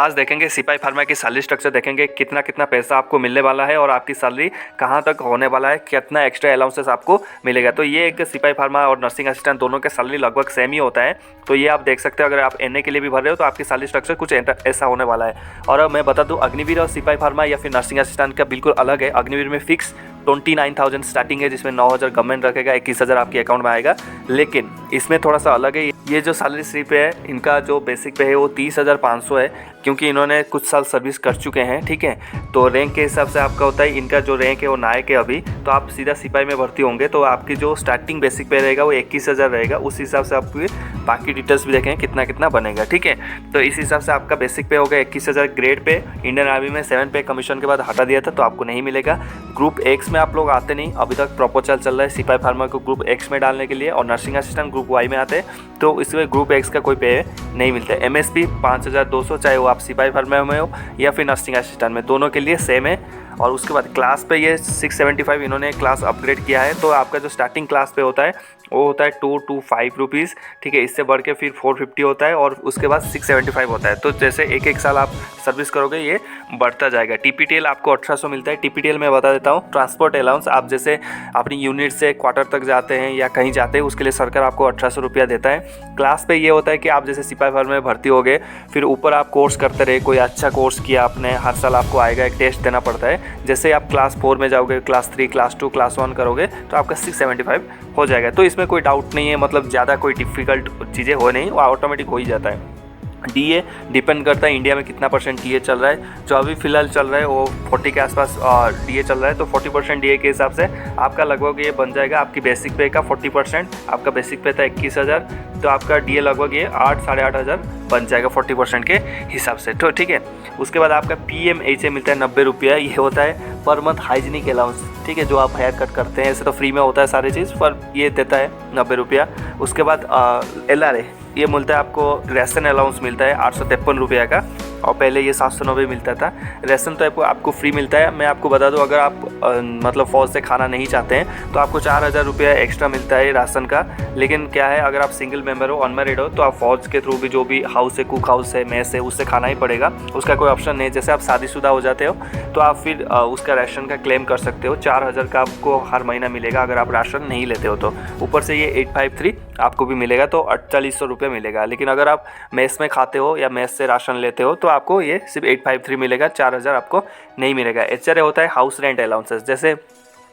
आज देखेंगे सिपाही फार्मा की सैलरी स्ट्रक्चर, देखेंगे कितना कितना पैसा आपको मिलने वाला है और आपकी सैलरी कहाँ तक होने वाला है, कितना एक्स्ट्रा अलाउंसेस आपको मिलेगा। तो ये एक सिपाही फार्मा और नर्सिंग असिस्टेंट दोनों के सैलरी लगभग सेम ही होता है। तो ये आप देख सकते हो, अगर आप एनए के लिए भी भर रहे हो तो आपकी सैलरी स्ट्रक्चर कुछ ऐसा होने वाला है। और मैं बता दूँ, अग्निवीर और सिपाही फार्मा या फिर नर्सिंग असिस्टेंट का बिल्कुल अलग है। अग्निवीर में फिक्स 29,000 स्टार्टिंग है, जिसमें 9,000 गवर्नमेंट रखेगा, 21,000 आपके अकाउंट में आएगा। लेकिन इसमें थोड़ा सा अलग है, ये जो सैलरी स्लिप है इनका जो बेसिक पे है वो 30,500 है, क्योंकि इन्होंने कुछ साल सर्विस कर चुके हैं। ठीक है, तो रैंक के हिसाब से आपका होता है, इनका जो रैंक है वो नायक है अभी, तो आप सीधा सिपाही में भर्ती होंगे तो आपकी जो स्टार्टिंग बेसिक पे रहेगा वो 21,000 रहेगा। उस हिसाब से आपकी बाकी डिटेल्स भी देखें कितना कितना बनेगा। ठीक है, तो इस हिसाब से आपका बेसिक पे होगा 21,000। ग्रेड पे इंडियन आर्मी में 7 पे कमीशन के बाद हटा दिया था तो आपको नहीं मिलेगा। ग्रुप एक्स में आप लोग आते नहीं, अभी तक प्रपोजल चल रहा है सिपाही फार्मा को ग्रुप एक्स में डालने के लिए, और नर्सिंग असिस्टेंट ग्रुप वाई में आते हैं तो इसमें ग्रुप एक्स का कोई पे नहीं मिलता है। एमएसपी 5,200, चाहे वो आप सिपाही फार्मा में हो या फिर नर्सिंग असिस्टेंट में, दोनों के लिए सेम है। और उसके बाद क्लास पे ये 675 इन्होंने क्लास अपग्रेड किया है, तो आपका जो स्टार्टिंग क्लास पे होता है वो होता है 225 रुपीज़। ठीक है, इससे बढ़ के फिर 450 होता है और उसके बाद 675 होता है। तो जैसे एक एक साल आप सर्विस करोगे ये बढ़ता जाएगा। टीपीटीएल आपको 1800 मिलता है। टीपीटीएल मैं बता देता हूँ, ट्रांसपोर्ट अलाउंस। आप जैसे अपनी यूनिट से क्वार्टर तक जाते हैं या कहीं जाते हैं, उसके लिए सरकार आपको 1800 रुपया देता है। क्लास पे ये होता है कि आप जैसे सिपाही फार्मा में भर्ती हो गए, फिर ऊपर आप कोर्स करते रहे, कोई अच्छा कोर्स किया आपने, हर साल आपको आएगा, एक टेस्ट देना पड़ता है। जैसे आप क्लास 4 में जाओगे, क्लास 3, क्लास 2, क्लास 1 करोगे तो आपका 675 हो जाएगा। तो इसमें कोई डाउट नहीं है, मतलब ज़्यादा कोई डिफ़िकल्ट चीज़ें हो नहीं, वो ऑटोमेटिक हो ही जाता है। डीए डिपेंड करता है इंडिया में कितना % डीए चल रहा है। जो अभी फ़िलहाल चल रहा है वो 40 के आसपास डीए चल रहा है, तो 40% डीए के हिसाब से आपका लगभग ये बन जाएगा आपकी बेसिक पे का 40%। आपका बेसिक पे था 21,000, तो आपका डीए लगभग ये 8 साढ़े 8,000 बन जाएगा 40% के हिसाब से। तो ठीक है, उसके बाद आपका PMHA मिलता है 90 रुपया। ये होता है पर मंथ हाइजीनिक अलाउंस। ठीक है, जो आप हेयर कट करते हैं, ऐसे तो फ्री में होता है सारी चीज़, पर ये देता है 90 रुपया। उसके बाद LRA ये मिलता है आपको, राशन अलाउंस मिलता है 853 रुपया का, और पहले ये 790 मिलता था। राशन तो आपको फ्री मिलता है। मैं आपको बता दूं, अगर आप मतलब फौज से खाना नहीं चाहते हैं तो आपको 4,000 रुपया एक्स्ट्रा मिलता है राशन का। लेकिन क्या है, अगर आप सिंगल मेंबर हो, अनमैरिड हो, तो आप फौज के थ्रू भी जो भी हाउस है, कुक हाउस है, मेस है, उससे खाना ही पड़ेगा, उसका कोई ऑप्शन नहीं है। जैसे आप शादीशुदा हो जाते हो तो आप फिर उसका राशन का क्लेम कर सकते हो। 4,000 का आपको हर महीना मिलेगा अगर आप राशन नहीं लेते हो तो। ऊपर से ये 853 आपको भी मिलेगा, तो 4800 रुपये मिलेगा। लेकिन अगर आप मेस में खाते हो या मेस से राशन लेते हो तो आपको ये सिर्फ 853 मिलेगा, 4,000 आपको नहीं मिलेगा। HRA होता है हाउस रेंट अलाउंसेस। जैसे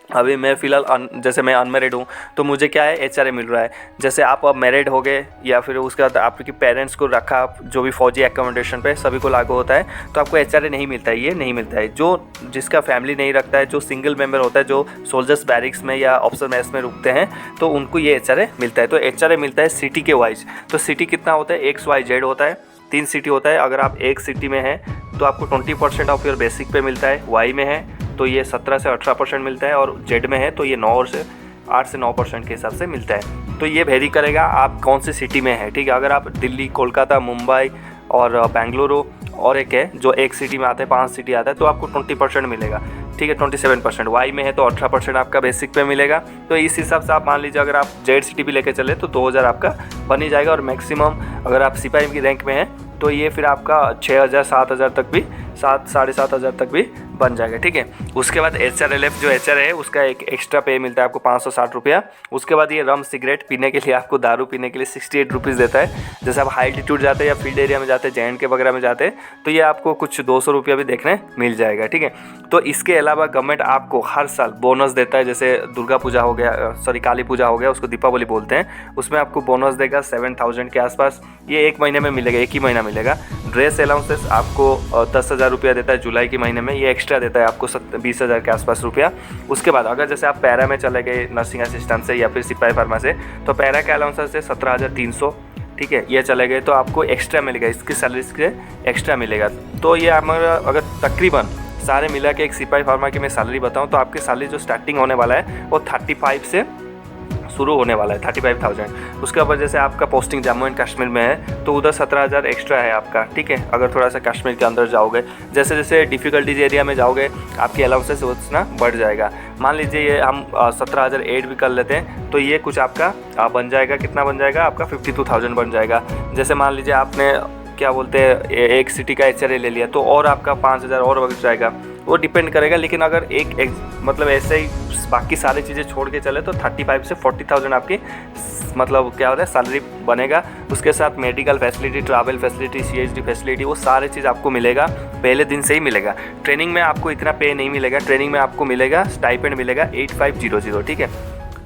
अभी मैं फ़िलहाल जैसे मैं अनमैरिड हूँ तो मुझे क्या है, HRA मिल रहा है। जैसे आप अब मैरिड हो गए या फिर उसके बाद आपके पेरेंट्स को रखा, जो भी फौजी एकोमोडेशन पे सभी को लागू होता है, तो आपको HRA नहीं मिलता है, ये नहीं मिलता है। जो जिसका फैमिली नहीं रखता है, जो सिंगल मेंबर होता है, जो सोल्जर्स बैरिक्स में या ऑफिसर मेस में रुकते हैं, तो उनको ये HRA मिलता है। तो HRA मिलता है सिटी के वाइज। तो सिटी कितना होता है, XYZ होता है, 3 सिटी होता है। अगर आप एक सिटी में हैं तो आपको 20% ऑफ योर बेसिक पे मिलता है। वाई में है तो ये 17 से 18% मिलता है, और जेड में है तो ये 8 से 9% के हिसाब से मिलता है। तो ये वेरी करेगा आप कौन सी सिटी में है। ठीक है, अगर आप दिल्ली, कोलकाता, मुंबई और बेंगलुरु और एक है जो एक सिटी में आता है, 5 सिटी आता है, तो आपको 20% मिलेगा। ठीक है, 27%। वाई में है तो 18% आपका बेसिक पे मिलेगा। तो इस हिसाब से आप मान लीजिए अगर आप जेड सिटी भी लेके चले तो 2,000 आपका बन ही जाएगा। और मैक्सिमम अगर आप सिपाही की रैंक में हैं तो ये फिर आपका 6,000 7,000 तक भी, 7 साढ़े 7,000 तक भी बन जाएगा। ठीक है, उसके बाद HRLF जो HRA है उसका एक एक्स्ट्रा पे मिलता है आपको 560 रुपया। उसके बाद ये रम सिगरेट पीने के लिए, आपको दारू पीने के लिए 68 रुपीज़ देता है। जैसे आप हाई एल्टीट्यूड जाते हैं या फील्ड एरिया में जाते हैं, JNK वगैरह में जाते हैं, तो ये आपको कुछ 200 रुपया भी देखने मिल जाएगा। ठीक है, तो इसके अलावा गवर्नमेंट आपको हर साल बोनस देता है। जैसे दुर्गा पूजा हो गया, काली पूजा हो गया, उसको दीपावली बोलते हैं, उसमें आपको बोनस देगा 7,000 के आसपास। ये एक महीने में मिलेगा, एक ही महीना मिलेगा। ड्रेस अलाउंसेस आपको 10,000 रुपया देता है जुलाई के महीने में, ये एक्स्ट्रा देता है आपको 20,000 के आसपास रुपया। उसके बाद अगर जैसे आप पैरा में चले गए नर्सिंग असिस्टेंट से या फिर सिपाही फार्मा से, तो पैरा के अलाउंसेस है 17,300। ठीक है, ये चले गए तो आपको एक्स्ट्रा मिलेगा, इसकी सैलरी से एक्स्ट्रा मिलेगा। तो ये हमारा अगर तकरीबन सारे मिला के एक सिपाही फार्मा की मैं सैलरी बताऊँ तो आपकी सैलरी जो स्टार्टिंग होने वाला है वो 35 से शुरू होने वाला है, 35,000। उसके ऊपर जैसे आपका पोस्टिंग जम्मू एंड कश्मीर में है तो उधर 17,000 एक्स्ट्रा है आपका। ठीक है, अगर थोड़ा सा कश्मीर के अंदर जाओगे, जैसे जैसे डिफ़िकल्टीज एरिया में जाओगे आपकी अलाउंसेस उतना बढ़ जाएगा। मान लीजिए ये हम 17,008 भी कर लेते हैं तो ये कुछ आपका बन जाएगा, कितना बन जाएगा आपका 52,000 बन जाएगा। जैसे मान लीजिए आपने क्या बोलते हैं एक सिटी का HRA ले लिया तो और आपका 5,000 और बढ़ जाएगा, वो डिपेंड करेगा। लेकिन अगर एक मतलब ऐसे ही बाकी सारी चीज़ें छोड़ के चले तो 35 से 40,000 आपकी मतलब क्या होता है सैलरी बनेगा। उसके साथ medical facility, travel facility, CHD facility, वो सारे चीज़ आपको मिलेगा, पहले दिन से ही मिलेगा। ट्रेनिंग में आपको इतना पे नहीं मिलेगा, ट्रेनिंग में आपको मिलेगा स्टाइपेंड मिलेगा 8500, ठीक है,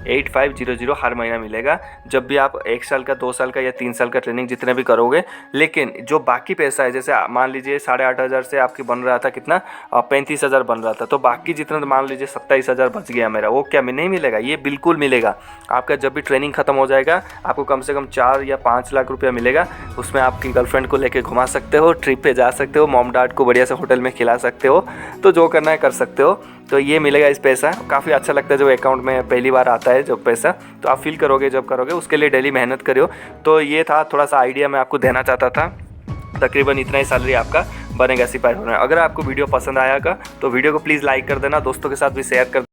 8500 हर महीना मिलेगा जब भी आप 1 साल का, 2 साल का या 3 साल का ट्रेनिंग जितने भी करोगे। लेकिन जो बाकी पैसा है, जैसे मान लीजिए 8,500 से आपकी बन रहा था कितना 35,000 बन रहा था, तो बाकी जितना मान लीजिए 27,000 बच गया मेरा, वो क्या नहीं मिलेगा? ये बिल्कुल मिलेगा आपका। जब भी ट्रेनिंग खत्म हो जाएगा आपको कम से कम 4 या 5 लाख रुपया मिलेगा। उसमें आपकी गर्लफ्रेंड को लेके घुमा सकते हो, ट्रिप पे जा सकते हो, मॉम डैड को बढ़िया से होटल में खिला सकते हो, तो जो करना है कर सकते हो। तो ये मिलेगा इस पैसा, काफ़ी अच्छा लगता है जब अकाउंट में पहली बार आता है जब पैसा, तो आप फील करोगे जब करोगे। उसके लिए डेली मेहनत करो। तो ये था थोड़ा सा आइडिया मैं आपको देना चाहता था। तकरीबन इतना ही सैलरी आपका बनेगा सिपाही में। अगर आपको वीडियो पसंद आएगा तो वीडियो को प्लीज़ लाइक कर देना, दोस्तों के साथ भी शेयर कर